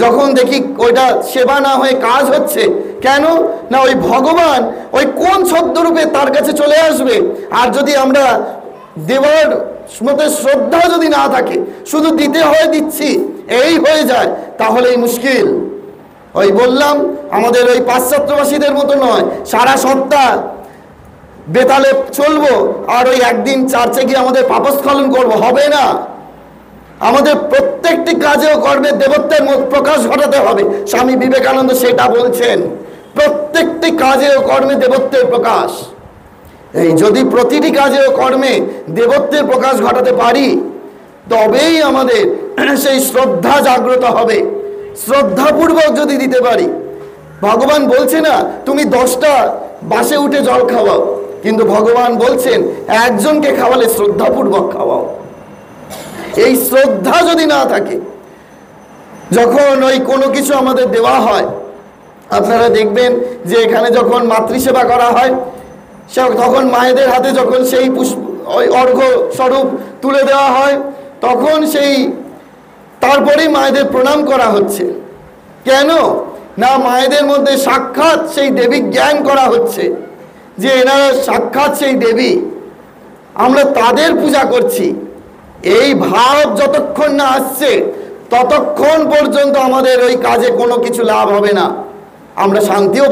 যখন দেখি ওইটা সেবা না হয়ে কাজ হচ্ছে, কেন না ওই ভগবান ওই কোন ছদ্মরূপে তার কাছে চলে আসবে। আর যদি আমরা দেওয়ার মধ্যে শ্রদ্ধা যদি না থাকে, শুধু দিতে হয় দিচ্ছি এই হয়ে যায়, তাহলেই মুশকিল। ওই বললাম আমাদের ওই পাশ্চাত্যবাসীদের মতো নয় সারা সপ্তাহ বেতালে চলবো আর ওই একদিন চার্চে গিয়ে আমাদের পাপস্খলন করবো, হবে না। আমাদের প্রত্যেকটি কাজে ও কর্মে দেবত্বের প্রকাশ ঘটাতে হবে। স্বামী বিবেকানন্দ সেটা বলছেন, প্রত্যেকটি কাজে ও কর্মে দেবত্বের প্রকাশ। এই যদি প্রতিটি কাজে ও কর্মে দেবত্বের প্রকাশ ঘটাতে পারি, তবেই আমাদের সেই শ্রদ্ধা জাগ্রত হবে। শ্রদ্ধাপূর্বক যদি দিতে পারি, ভগবান বলছে না তুমি 10টা বাসে উঠে জল খাওয়াও, কিন্তু ভগবান বলছেন একজনকে খাওয়ালে শ্রদ্ধাপূর্বক খাওয়াও। এই শ্রদ্ধা যদি না থাকে, যখন ওই কোনো কিছু আমাদের দেওয়া হয়, আপনারা দেখবেন যে এখানে যখন মাতৃসেবা করা হয়, তখন মায়েদের হাতে যখন সেই ওই অর্ঘ্য স্বরূপ তুলে দেওয়া হয়, তখন সেই তারপরেই মায়েদের প্রণাম করা হচ্ছে। কেন না মায়েদের মধ্যে সাক্ষাৎ সেই দেবী জ্ঞান করা হচ্ছে যে এনারা সাক্ষাৎ সেই দেবী, আমরা তাদের পূজা করছি। এই ভাব যতক্ষণ না আসছে ততক্ষণ পর্যন্ত আমাদের ওই কাজে কোনো কিছু লাভ হবে না, আমরা শান্তিও